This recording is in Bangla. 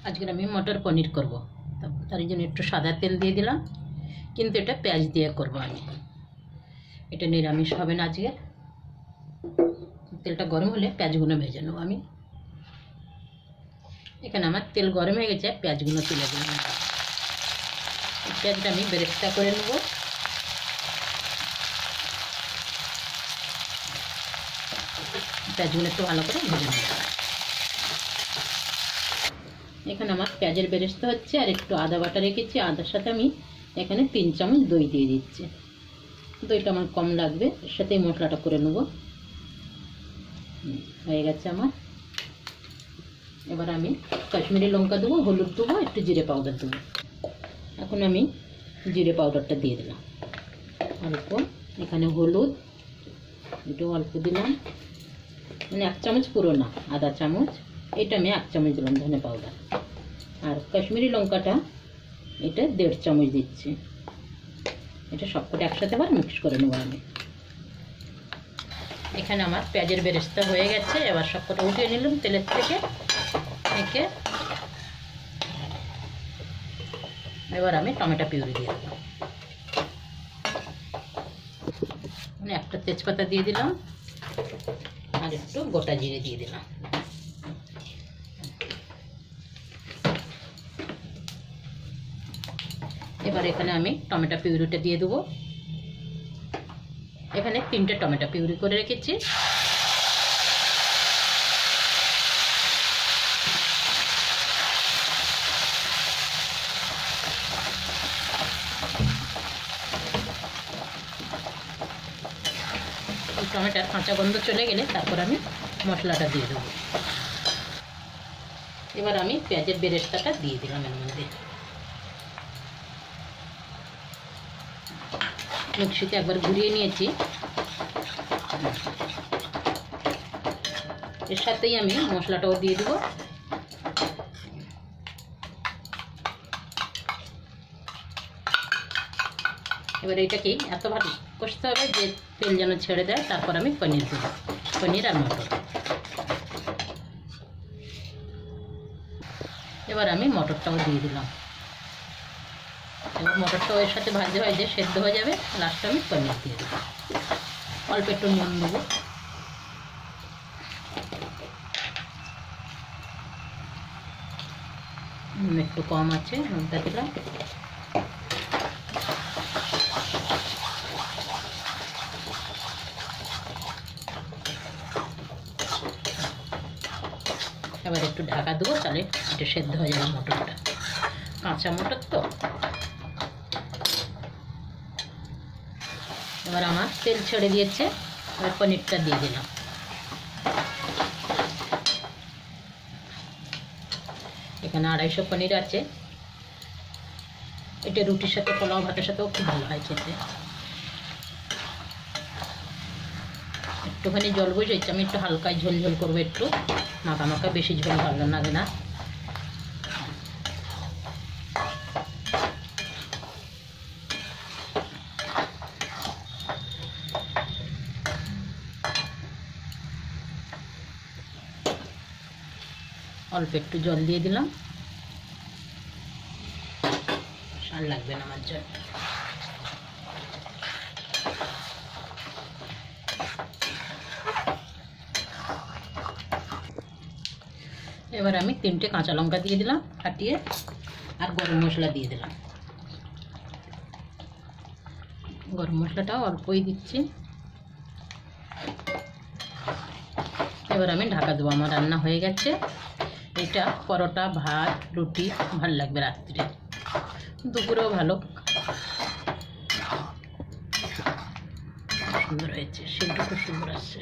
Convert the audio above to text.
আজকে আমি মটর পনির করব। তার জন্য একটু সাদা তেল দিয়ে দিলাম, কিন্তু এটা পেঁয়াজ দিয়ে করব আমি। এটা নিরামিষ হবে না আজকে। তেলটা গরম হলে পেঁয়াজগুলো ভেজে নেব আমি। এখানে আমার তেল গরম হয়ে গেছে, পেঁয়াজগুলো তুলে দিলাম। পেঁয়াজটা আমি বেরেস্তা করে নেব। পেঁয়াজগুলো একটু ভালো করে ভেজে নেব। এখানে আমার পেঁয়াজের বেরেস্তা হচ্ছে, আর একটু আদা বাটা রেখেছি। আদার সাথে আমি এখানে 3 চামচ দই দিয়ে দিচ্ছি। দইটা আমার কম লাগবে, এর সাথে এই মশলাটা করে নেব। হয়ে গেছে আমার। এবার আমি কাশ্মীরি লঙ্কা দেবো, হলুদ দেবো, একটু জিরে পাউডার দেবো। এখন আমি জিরে পাউডারটা দিয়ে দিলাম অল্প। এখানে হলুদ একটু অল্প দিলাম, মানে 1 চামচ পুরো না, আধা চামচ। এটা আমি 1 চামচ দিলাম ধনে পাউডার। আর কাশ্মীরি লঙ্কাটা এটা 1.5 চামচ দিচ্ছি। এটা সবকটা একসাথে আবার মিক্স করে নেব আমি। এখানে আমার পেঁয়াজের বেরেস্তা হয়ে গেছে। এবার সবকটা উঠিয়ে নিলাম তেলের থেকে। এবার আমি টমেটো পিউরি দিয়ে দিলাম। একটা তেজপাতা দিয়ে দিলাম, আর একটু গোটা জিরে দিয়ে দিলাম। এবার এখানে আমি টমেটো পিউরিটা দিয়ে দেবো। এখানে 3টে টমেটো পিউরি করে রেখেছি। টমেটোর কাঁচা গন্ধ চলে গেলে তারপর আমি মশলাটা দিয়ে দেবো। এবার আমি পেঁয়াজের বেরেস্তাটা দিয়ে দিলাম এর মধ্যে। মিক্সিতে একবার ঘুরিয়ে নিয়েছি। এর সাথেই আমি মশলাটাও দিয়ে দেবো। এবার এইটাকেই এত ভালো কষতে হবে যে তেল যেন ছেড়ে দেয়। তারপর আমি পনির দেবো, পনির আর মটর। এবার আমি মটরটাও দিয়ে দিলাম। এবার মটরটাও এর সাথে ভাজতে ভাজতে সেদ্ধ হয়ে যাবে। লাস্টে আমি পনির দিয়ে দেবো। অল্প একটু নুন দেবো। নুন একটু কম আছে, নুনটা দিলাম। এবার একটু ঢাকা দেবো, তাহলে এটা সেদ্ধ হয়ে যাবে মটরটা। কাঁচা মটর তো। এবার আমার তেল ছেড়ে দিয়েছে। এবার পনিরটা দিয়ে দিলাম। এখানে 250 পনির আছে। এটা রুটির সাথে, পোলাও ভাতের সাথেও খুব ভালো হয় খেতে। একটুখানি জল বসেছি আমি, একটু হালকায় ঝোল ঝোল করবো, একটু মাখা মাখা, বেশি ঝোল ভালো লাগে না। অল্প একটু জল দিয়ে দিলাম, আর লাগবে না আমার জল। এবার আমি 3টে কাঁচা লঙ্কা দিয়ে দিলাম ফাটিয়ে, আর গরম মশলা দিয়ে দিলাম। গরম মশলাটাও অল্পই দিচ্ছি। এবার আমি ঢাকা দেবো। আমার রান্না হয়ে গেছে। এটা পরোটা, ভাত, রুটি ভালো লাগবে রাত্রে, দুপুরেও ভালো। সুন্দর হয়েছে, সেটা খুব সুন্দর আসছে।